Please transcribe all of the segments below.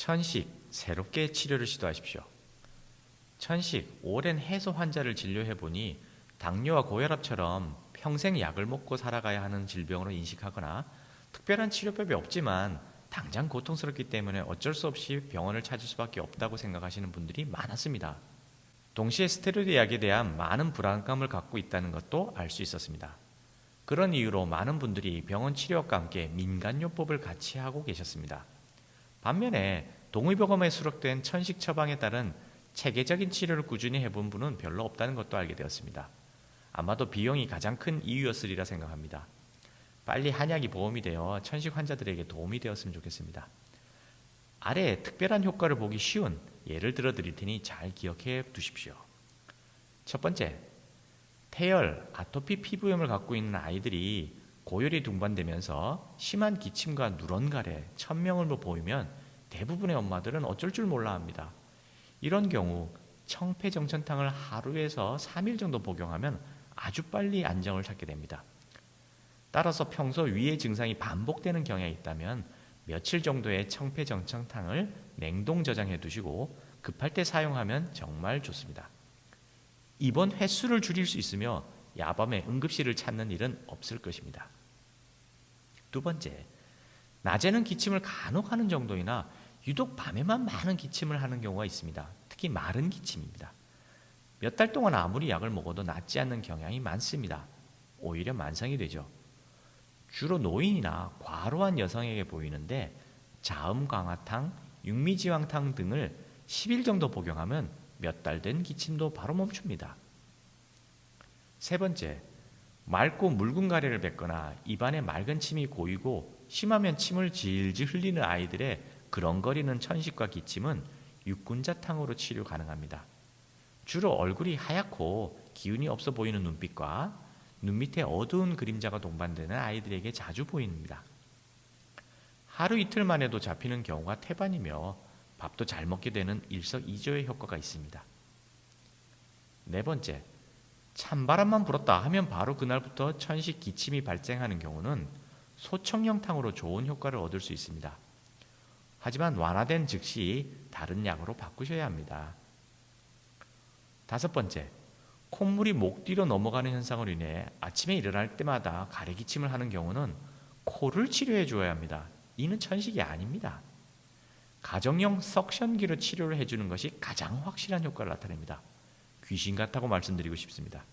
천식, 새롭게 치료를 시도하십시오. 천식, 오랜 해소 환자를 진료해보니 당뇨와 고혈압처럼 평생 약을 먹고 살아가야 하는 질병으로 인식하거나 특별한 치료법이 없지만 당장 고통스럽기 때문에 어쩔 수 없이 병원을 찾을 수밖에 없다고 생각하시는 분들이 많았습니다. 동시에 스테로이드 약에 대한 많은 불안감을 갖고 있다는 것도 알 수 있었습니다. 그런 이유로 많은 분들이 병원 치료와 함께 민간요법을 같이 하고 계셨습니다. 반면에 동의보감에 수록된 천식 처방에 따른 체계적인 치료를 꾸준히 해본 분은 별로 없다는 것도 알게 되었습니다. 아마도 비용이 가장 큰 이유였으리라 생각합니다. 빨리 한약이 보험이 되어 천식 환자들에게 도움이 되었으면 좋겠습니다. 아래 특별한 효과를 보기 쉬운 예를 들어 드릴 테니 잘 기억해 두십시오. 첫 번째, 태열, 아토피 피부염을 갖고 있는 아이들이 고열이 동반되면서 심한 기침과 누런가래, 천명을 보이면 대부분의 엄마들은 어쩔 줄 몰라 합니다. 이런 경우 청패정천탕을 하루에서 3일 정도 복용하면 아주 빨리 안정을 찾게 됩니다. 따라서 평소 위의 증상이 반복되는 경향이 있다면 며칠 정도의 청패정천탕을 냉동 저장해 두시고 급할 때 사용하면 정말 좋습니다. 입원 횟수를 줄일 수 있으며 야밤에 응급실을 찾는 일은 없을 것입니다. 두 번째, 낮에는 기침을 간혹 하는 정도이나 유독 밤에만 많은 기침을 하는 경우가 있습니다. 특히 마른 기침입니다. 몇 달 동안 아무리 약을 먹어도 낫지 않는 경향이 많습니다. 오히려 만성이 되죠. 주로 노인이나 과로한 여성에게 보이는데 자음광화탕, 육미지황탕 등을 10일 정도 복용하면 몇 달 된 기침도 바로 멈춥니다. 세 번째, 맑고 묽은 가래를 뱉거나 입안에 맑은 침이 고이고 심하면 침을 질질 흘리는 아이들의 그렁거리는 천식과 기침은 육군자탕으로 치료 가능합니다. 주로 얼굴이 하얗고 기운이 없어 보이는 눈빛과 눈 밑에 어두운 그림자가 동반되는 아이들에게 자주 보입니다. 하루 이틀만 해도 잡히는 경우가 태반이며 밥도 잘 먹게 되는 일석이조의 효과가 있습니다. 네 번째, 찬바람만 불었다 하면 바로 그날부터 천식 기침이 발생하는 경우는 소청령탕으로 좋은 효과를 얻을 수 있습니다. 하지만 완화된 즉시 다른 약으로 바꾸셔야 합니다. 다섯 번째, 콧물이 목 뒤로 넘어가는 현상으로 인해 아침에 일어날 때마다 가래기침을 하는 경우는 코를 치료해 주어야 합니다. 이는 천식이 아닙니다. 가정용 석션기로 치료를 해주는 것이 가장 확실한 효과를 나타냅니다. 귀신 같다고 말씀드리고 싶습니다.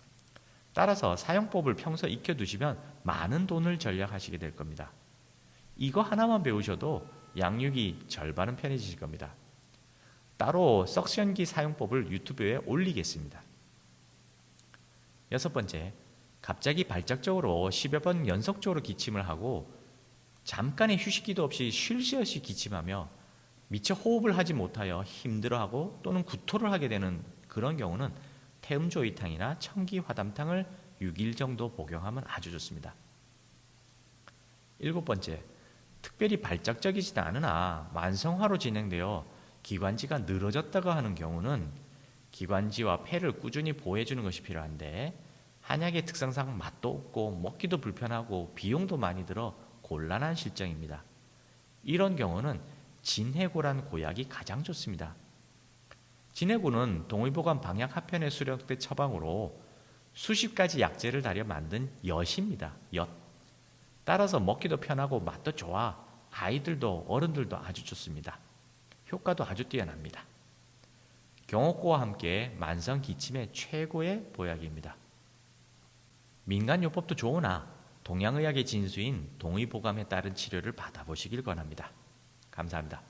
따라서 사용법을 평소 익혀두시면 많은 돈을 절약하시게 될 겁니다. 이거 하나만 배우셔도 양육이 절반은 편해지실 겁니다. 따로 석션기 사용법을 유튜브에 올리겠습니다. 여섯 번째, 갑자기 발작적으로 10여 번 연속적으로 기침을 하고 잠깐의 휴식기도 없이 쉴 새 없이 기침하며 미처 호흡을 하지 못하여 힘들어하고 또는 구토를 하게 되는 그런 경우는 태음조이탕이나 청기화담탕을 6일 정도 복용하면 아주 좋습니다. 일곱 번째, 특별히 발작적이지는 않으나 만성화로 진행되어 기관지가 늘어졌다고 하는 경우는 기관지와 폐를 꾸준히 보호해주는 것이 필요한데 한약의 특성상 맛도 없고 먹기도 불편하고 비용도 많이 들어 곤란한 실정입니다. 이런 경우는 진해고란 고약이 가장 좋습니다. 진해고는 동의보감 방약 하편에 수록된 처방으로 수십 가지 약재를 달여 만든 엿입니다. 엿. 따라서 먹기도 편하고 맛도 좋아 아이들도 어른들도 아주 좋습니다. 효과도 아주 뛰어납니다. 경옥고와 함께 만성 기침의 최고의 보약입니다. 민간요법도 좋으나 동양의학의 진수인 동의보감에 따른 치료를 받아보시길 권합니다. 감사합니다.